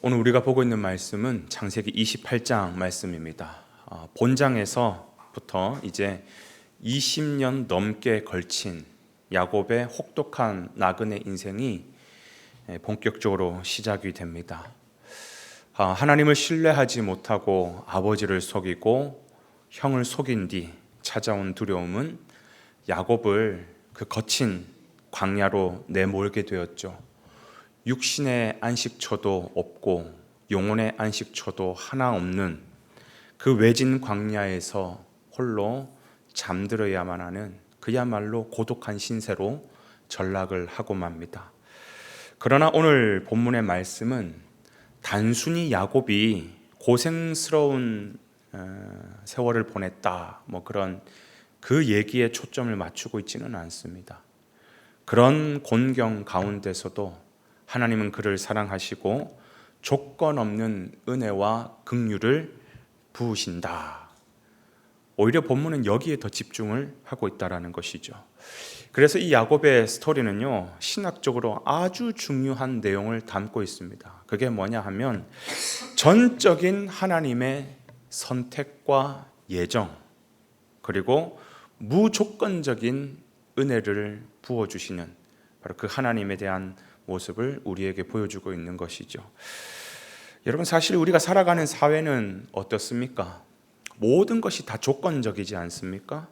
오늘 우리가 보고 있는 말씀은 창세기 28장 말씀입니다. 본장에서부터 이제 20년 넘게 걸친 야곱의 혹독한 나그네 인생이 본격적으로 시작이 됩니다. 하나님을 신뢰하지 못하고 아버지를 속이고 형을 속인 뒤 찾아온 두려움은 야곱을 그 거친 광야로 내몰게 되었죠. 육신의 안식처도 없고 영혼의 안식처도 하나 없는 그 외진 광야에서 홀로 잠들어야만 하는 그야말로 고독한 신세로 전락을 하고 맙니다. 그러나 오늘 본문의 말씀은 단순히 야곱이 고생스러운 세월을 보냈다, 그런 그 얘기에 초점을 맞추고 있지는 않습니다. 그런 곤경 가운데서도 하나님은 그를 사랑하시고 조건 없는 은혜와 긍휼을 부으신다. 오히려 본문은 여기에 더 집중을 하고 있다는 것이죠. 그래서 이 야곱의 스토리는요, 신학적으로 아주 중요한 내용을 담고 있습니다. 그게 뭐냐 하면 전적인 하나님의 선택과 예정, 그리고 무조건적인 은혜를 부어주시는 바로 그 하나님에 대한 모습을 우리에게 보여주고 있는 것이죠. 여러분, 사실 우리가 살아가는 사회는 어떻습니까? 모든 것이 다 조건적이지 않습니까?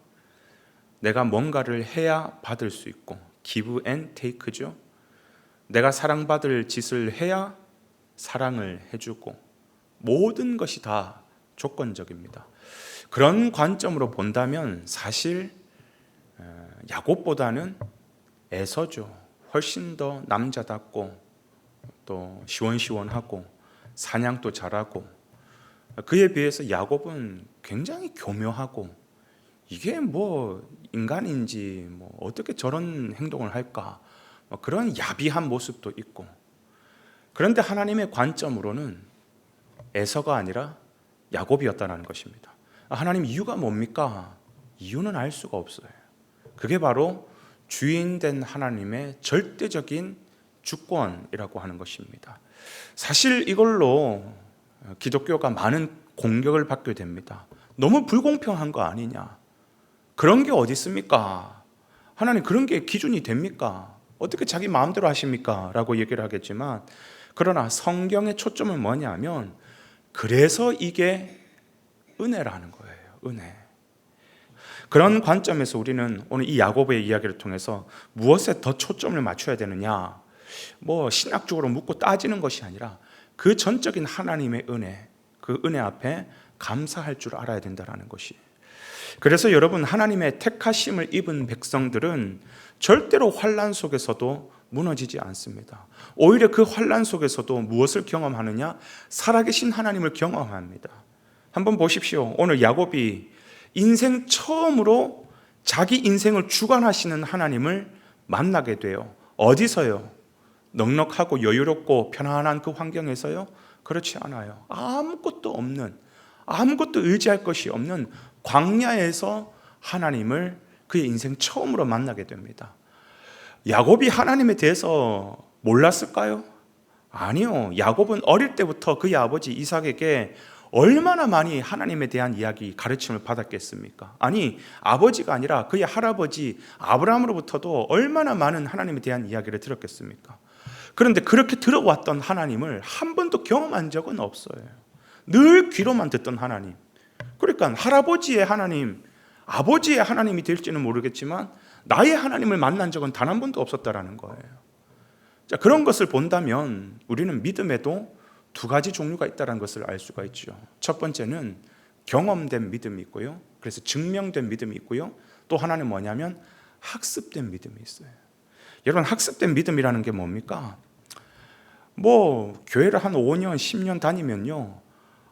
내가 뭔가를 해야 받을 수 있고, give and take죠. 내가 사랑받을 짓을 해야 사랑을 해주고, 모든 것이 다 조건적입니다. 그런 관점으로 본다면 사실 야곱보다는 에서죠. 훨씬 더 남자답고 또 시원시원하고 사냥도 잘하고, 그에 비해서 야곱은 굉장히 교묘하고, 이게 인간인지 어떻게 저런 행동을 할까, 그런 야비한 모습도 있고. 그런데 하나님의 관점으로는 에서가 아니라 야곱이었다는 것입니다. 하나님, 이유가 뭡니까? 이유는 알 수가 없어요. 그게 바로 주인된 하나님의 절대적인 주권이라고 하는 것입니다. 사실 이걸로 기독교가 많은 공격을 받게 됩니다. 너무 불공평한 거 아니냐? 그런 게 어디 있습니까? 하나님, 그런 게 기준이 됩니까? 어떻게 자기 마음대로 하십니까? 라고 얘기를 하겠지만, 그러나 성경의 초점은 뭐냐면 그래서 이게 은혜라는 거예요. 은혜. 그런 관점에서 우리는 오늘 이 야곱의 이야기를 통해서 무엇에 더 초점을 맞춰야 되느냐, 신학적으로 묻고 따지는 것이 아니라 그 전적인 하나님의 은혜, 그 은혜 앞에 감사할 줄 알아야 된다는 것이. 그래서 여러분, 하나님의 택하심을 입은 백성들은 절대로 환난 속에서도 무너지지 않습니다. 오히려 그 환난 속에서도 무엇을 경험하느냐? 살아계신 하나님을 경험합니다. 한번 보십시오. 오늘 야곱이 인생 처음으로 자기 인생을 주관하시는 하나님을 만나게 돼요. 어디서요? 넉넉하고 여유롭고 편안한 그 환경에서요? 그렇지 않아요. 아무것도 없는, 아무것도 의지할 것이 없는 광야에서 하나님을 그의 인생 처음으로 만나게 됩니다. 야곱이 하나님에 대해서 몰랐을까요? 아니요. 야곱은 어릴 때부터 그의 아버지 이삭에게 얼마나 많이 하나님에 대한 이야기, 가르침을 받았겠습니까? 아니, 아버지가 아니라 그의 할아버지 아브라함으로부터도 얼마나 많은 하나님에 대한 이야기를 들었겠습니까? 그런데 그렇게 들어왔던 하나님을 한 번도 경험한 적은 없어요. 늘 귀로만 듣던 하나님. 그러니까 할아버지의 하나님, 아버지의 하나님이 될지는 모르겠지만 나의 하나님을 만난 적은 단 한 번도 없었다라는 거예요. 자, 그런 것을 본다면 우리는 믿음에도 두 가지 종류가 있다는 것을 알 수가 있죠. 첫 번째는 경험된 믿음이 있고요. 그래서 증명된 믿음이 있고요. 또 하나는 뭐냐면 학습된 믿음이 있어요. 여러분, 학습된 믿음이라는 게 뭡니까? 교회를 한 5년, 10년 다니면요,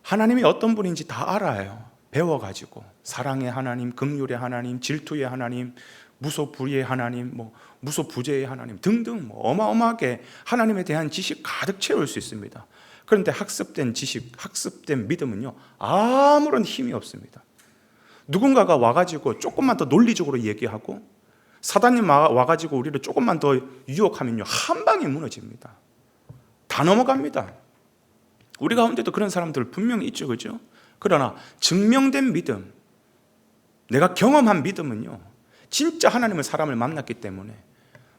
하나님이 어떤 분인지 다 알아요. 배워가지고 사랑의 하나님, 긍휼의 하나님, 질투의 하나님, 무소불위의 하나님, 무소부재의 하나님 등등 어마어마하게 하나님에 대한 지식 가득 채울 수 있습니다. 그런데 학습된 지식, 학습된 믿음은요, 아무런 힘이 없습니다. 누군가가 와가지고 조금만 더 논리적으로 얘기하고 사단님 와가지고 우리를 조금만 더 유혹하면요, 한 방에 무너집니다. 다 넘어갑니다. 우리 가운데도 그런 사람들 분명히 있죠, 그죠? 그러나 증명된 믿음, 내가 경험한 믿음은요, 진짜 하나님을 사람을 만났기 때문에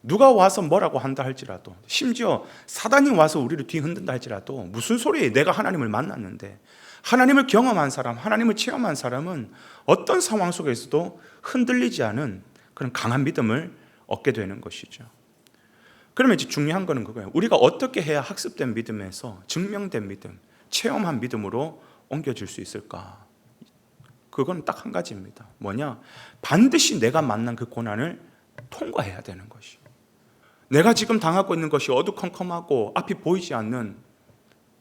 누가 와서 뭐라고 한다 할지라도, 심지어 사단이 와서 우리를 뒤흔든다 할지라도, 무슨 소리에, 내가 하나님을 만났는데, 하나님을 경험한 사람, 하나님을 체험한 사람은 어떤 상황 속에서도 흔들리지 않은 그런 강한 믿음을 얻게 되는 것이죠. 그러면 이제 중요한 거는 그거예요. 우리가 어떻게 해야 학습된 믿음에서 증명된 믿음, 체험한 믿음으로 옮겨질 수 있을까? 그건 딱 한 가지입니다. 뭐냐? 반드시 내가 만난 그 고난을 통과해야 되는 것이. 내가 지금 당하고 있는 것이 어두컴컴하고 앞이 보이지 않는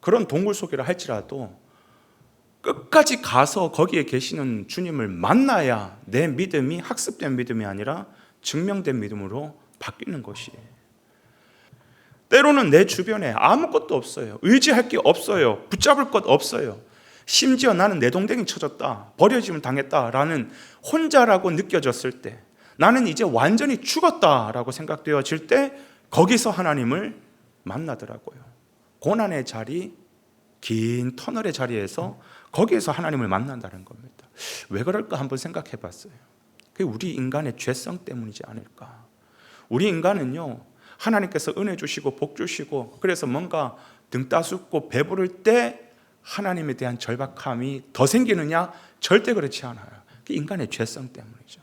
그런 동굴 속이라 할지라도 끝까지 가서 거기에 계시는 주님을 만나야 내 믿음이 학습된 믿음이 아니라 증명된 믿음으로 바뀌는 것이에요. 때로는 내 주변에 아무것도 없어요. 의지할 게 없어요. 붙잡을 것 없어요. 심지어 나는 내동댕이 쳐졌다, 버려짐을 당했다라는 혼자라고 느껴졌을 때, 나는 이제 완전히 죽었다라고 생각되어질 때 거기서 하나님을 만나더라고요. 고난의 자리, 긴 터널의 자리에서 거기에서 하나님을 만난다는 겁니다. 왜 그럴까 한번 생각해 봤어요. 그게 우리 인간의 죄성 때문이지 않을까. 우리 인간은요, 하나님께서 은혜 주시고 복 주시고 그래서 뭔가 등 따숩고 배부를 때 하나님에 대한 절박함이 더 생기느냐? 절대 그렇지 않아요. 그게 인간의 죄성 때문이죠.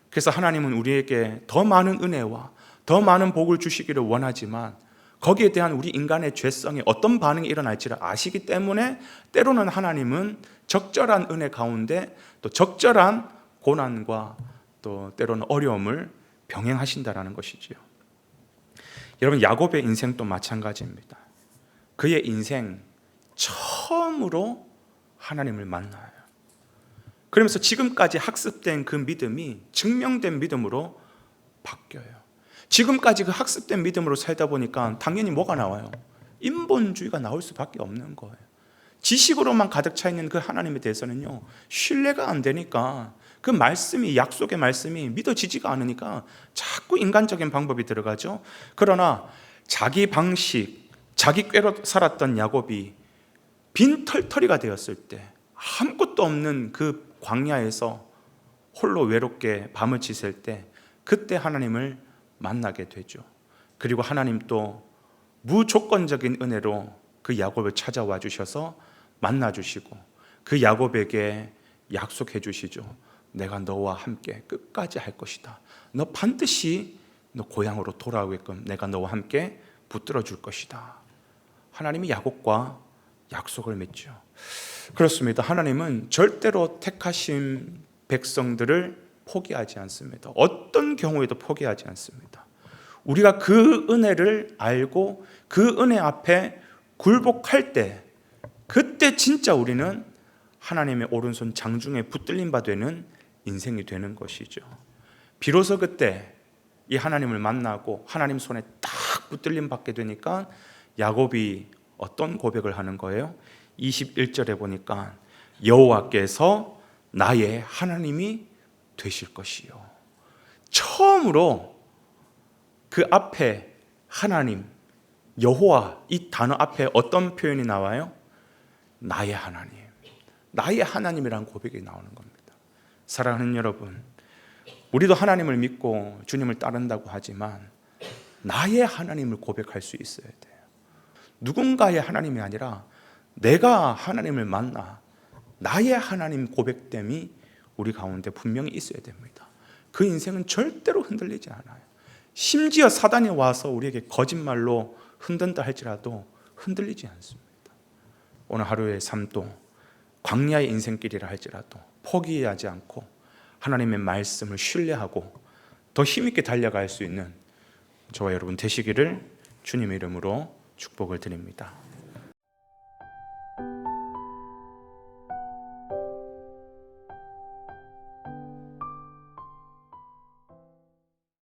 그래서 하나님은 우리에게 더 많은 은혜와 더 많은 복을 주시기를 원하지만 거기에 대한 우리 인간의 죄성에 어떤 반응이 일어날지를 아시기 때문에 때로는 하나님은 적절한 은혜 가운데 또 적절한 고난과 또 때로는 어려움을 병행하신다라는 것이지요. 여러분, 야곱의 인생도 마찬가지입니다. 그의 인생 처음으로 하나님을 만나요. 그러면서 지금까지 학습된 그 믿음이 증명된 믿음으로 바뀌어요. 지금까지 그 학습된 믿음으로 살다 보니까 당연히 뭐가 나와요? 인본주의가 나올 수밖에 없는 거예요. 지식으로만 가득 차 있는 그 하나님에 대해서는요, 신뢰가 안 되니까 그 말씀이, 약속의 말씀이 믿어지지가 않으니까 자꾸 인간적인 방법이 들어가죠. 그러나 자기 방식, 자기 꾀로 살았던 야곱이 빈털터리가 되었을 때, 아무것도 없는 그 광야에서 홀로 외롭게 밤을 지샐 때, 그때 하나님을 만나게 되죠. 그리고 하나님 또 무조건적인 은혜로 그 야곱을 찾아와 주셔서 만나 주시고 그 야곱에게 약속해 주시죠. 내가 너와 함께 끝까지 할 것이다. 너 반드시 너 고향으로 돌아오게끔 내가 너와 함께 붙들어 줄 것이다. 하나님이 야곱과 약속을 맺죠. 그렇습니다. 하나님은 절대로 택하신 백성들을 포기하지 않습니다. 어떤 경우에도 포기하지 않습니다. 우리가 그 은혜를 알고 그 은혜 앞에 굴복할 때, 그때 진짜 우리는 하나님의 오른손 장중에 붙들림 바 되는 인생이 되는 것이죠. 비로소 그때 이 하나님을 만나고 하나님 손에 딱 붙들림 받게 되니까 야곱이 어떤 고백을 하는 거예요? 21절에 보니까 여호와께서 나의 하나님이 되실 것이요. 처음으로 그 앞에 하나님, 여호와, 이 단어 앞에 어떤 표현이 나와요? 나의 하나님, 나의 하나님이라는 고백이 나오는 겁니다. 사랑하는 여러분, 우리도 하나님을 믿고 주님을 따른다고 하지만 나의 하나님을 고백할 수 있어야 돼요. 누군가의 하나님이 아니라 내가 하나님을 만나 나의 하나님 고백됨이 우리 가운데 분명히 있어야 됩니다. 그 인생은 절대로 흔들리지 않아요. 심지어 사단이 와서 우리에게 거짓말로 흔든다 할지라도 흔들리지 않습니다. 오늘 하루의 삶도 광야의 인생길이라 할지라도 포기하지 않고 하나님의 말씀을 신뢰하고 더 힘있게 달려갈 수 있는 저와 여러분 되시기를 주님의 이름으로 축복을 드립니다.